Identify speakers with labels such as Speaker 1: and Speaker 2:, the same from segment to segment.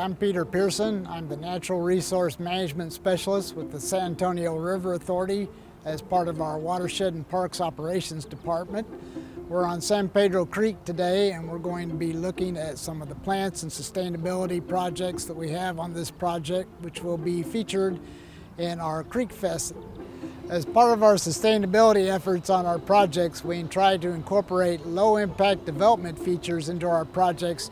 Speaker 1: I'm Peter Pierson. I'm the Natural Resource Management Specialist with the San Antonio River Authority as part of our Watershed and Parks Operations Department. We're on San Pedro Creek today, and we're going to be looking at some of the plants and sustainability projects that we have on this project, which will be featured in our CreekFest. As part of our sustainability efforts on our projects, we try to incorporate low-impact development features into our projects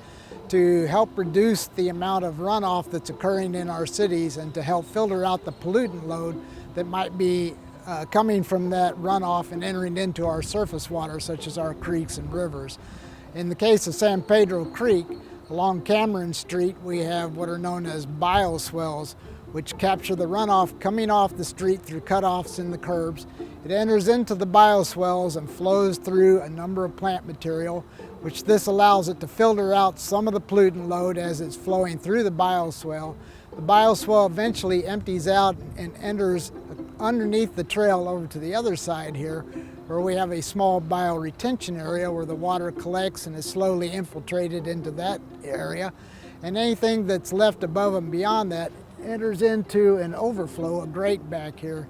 Speaker 1: to help reduce the amount of runoff that's occurring in our cities and to help filter out the pollutant load that might be coming from that runoff and entering into our surface water, such as our creeks and rivers. In the case of San Pedro Creek, along Cameron Street, we have what are known as bioswales, which capture the runoff coming off the street through cutoffs in the curbs. It enters into the bioswales and flows through a number of plant material, which this allows it to filter out some of the pollutant load as it's flowing through the bioswale. The bioswale eventually empties out and enters underneath the trail over to the other side here, where we have a small bioretention area where the water collects and is slowly infiltrated into that area. And anything that's left above and beyond that enters into an overflow, a grate back here.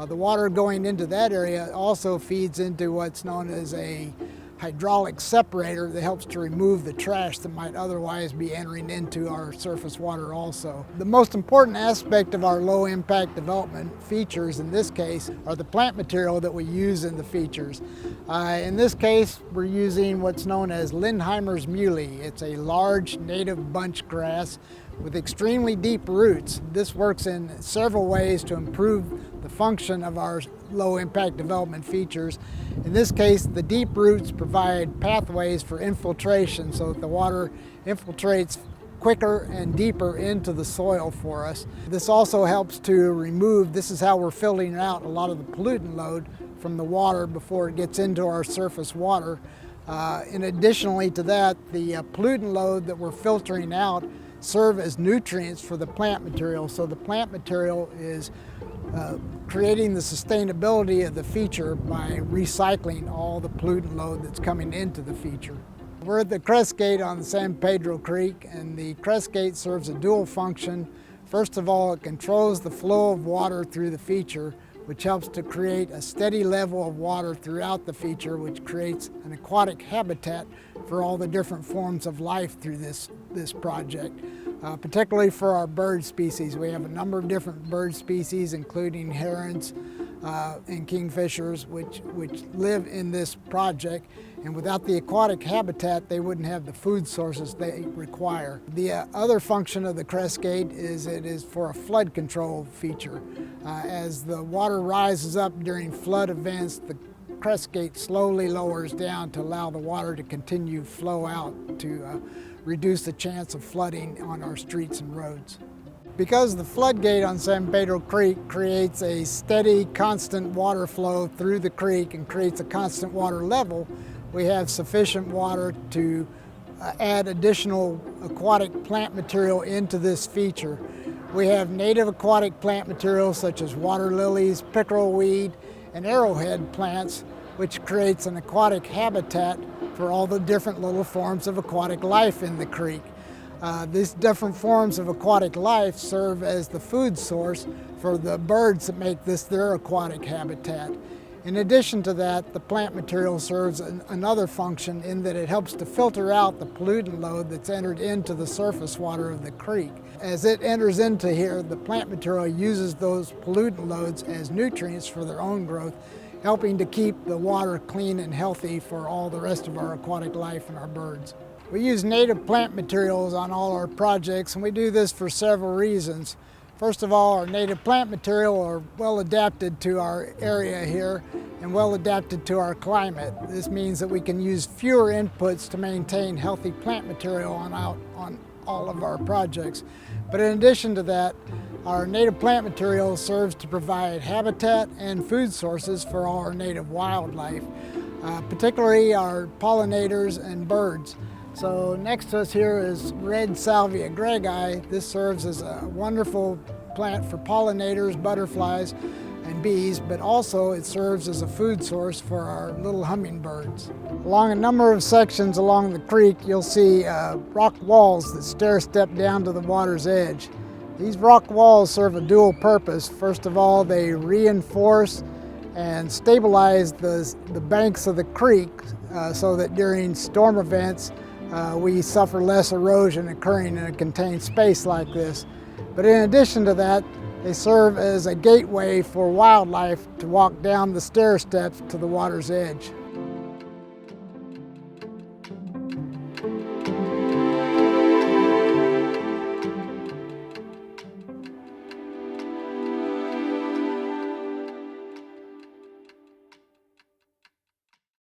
Speaker 1: The water going into that area also feeds into what's known as a hydraulic separator that helps to remove the trash that might otherwise be entering into our surface water also. The most important aspect of our low impact development features in this case are the plant material that we use in the features. In this case, we're using what's known as Lindheimer's muley. It's a large native bunch grass with extremely deep roots. This works in several ways to improve the function of our low impact development features. In this case, the deep roots provide pathways for infiltration so that the water infiltrates quicker and deeper into the soil for us. This also helps to remove, this is how we're filtering out a lot of the pollutant load from the water before it gets into our surface water. Additionally to that, the pollutant load that we're filtering out serve as nutrients for the plant material. So the plant material is creating the sustainability of the feature by recycling all the pollutant load that's coming into the feature. We're at the Crest Gate on San Pedro Creek, and the Crest Gate serves a dual function. First of all, it controls the flow of water through the feature, which helps to create a steady level of water throughout the feature, which creates an aquatic habitat for all the different forms of life through this project. Particularly for our bird species. We have a number of different bird species, including herons and kingfishers, which live in this project. And without the aquatic habitat, they wouldn't have the food sources they require. The other function of the Crest Gate is it is for a flood control feature. As the water rises up during flood events, the Crest Gate slowly lowers down to allow the water to continue flow out to reduce the chance of flooding on our streets and roads. Because the floodgate on San Pedro Creek creates a steady, constant water flow through the creek and creates a constant water level, we have sufficient water to add additional aquatic plant material into this feature. We have native aquatic plant materials such as water lilies, pickerel weed, and arrowhead plants, which creates an aquatic habitat for all the different little forms of aquatic life in the creek. These different forms of aquatic life serve as the food source for the birds that make this their aquatic habitat. In addition to that, the plant material serves another function in that it helps to filter out the pollutant load that's entered into the surface water of the creek. As it enters into here, the plant material uses those pollutant loads as nutrients for their own growth, helping to keep the water clean and healthy for all the rest of our aquatic life and our birds. We use native plant materials on all our projects, and we do this for several reasons. First of all, our native plant material are well adapted to our area here and well adapted to our climate. This means that we can use fewer inputs to maintain healthy plant material on all of our projects. But in addition to that, our native plant material serves to provide habitat and food sources for all our native wildlife, particularly our pollinators and birds. So next to us here is red salvia greggii. This serves as a wonderful plant for pollinators, butterflies, and bees, but also it serves as a food source for our little hummingbirds. Along a number of sections along the creek, you'll see rock walls that stair-step down to the water's edge. These rock walls serve a dual purpose. First of all, they reinforce and stabilize the banks of the creek so that during storm events we suffer less erosion occurring in a contained space like this. But in addition to that, they serve as a gateway for wildlife to walk down the stair steps to the water's edge.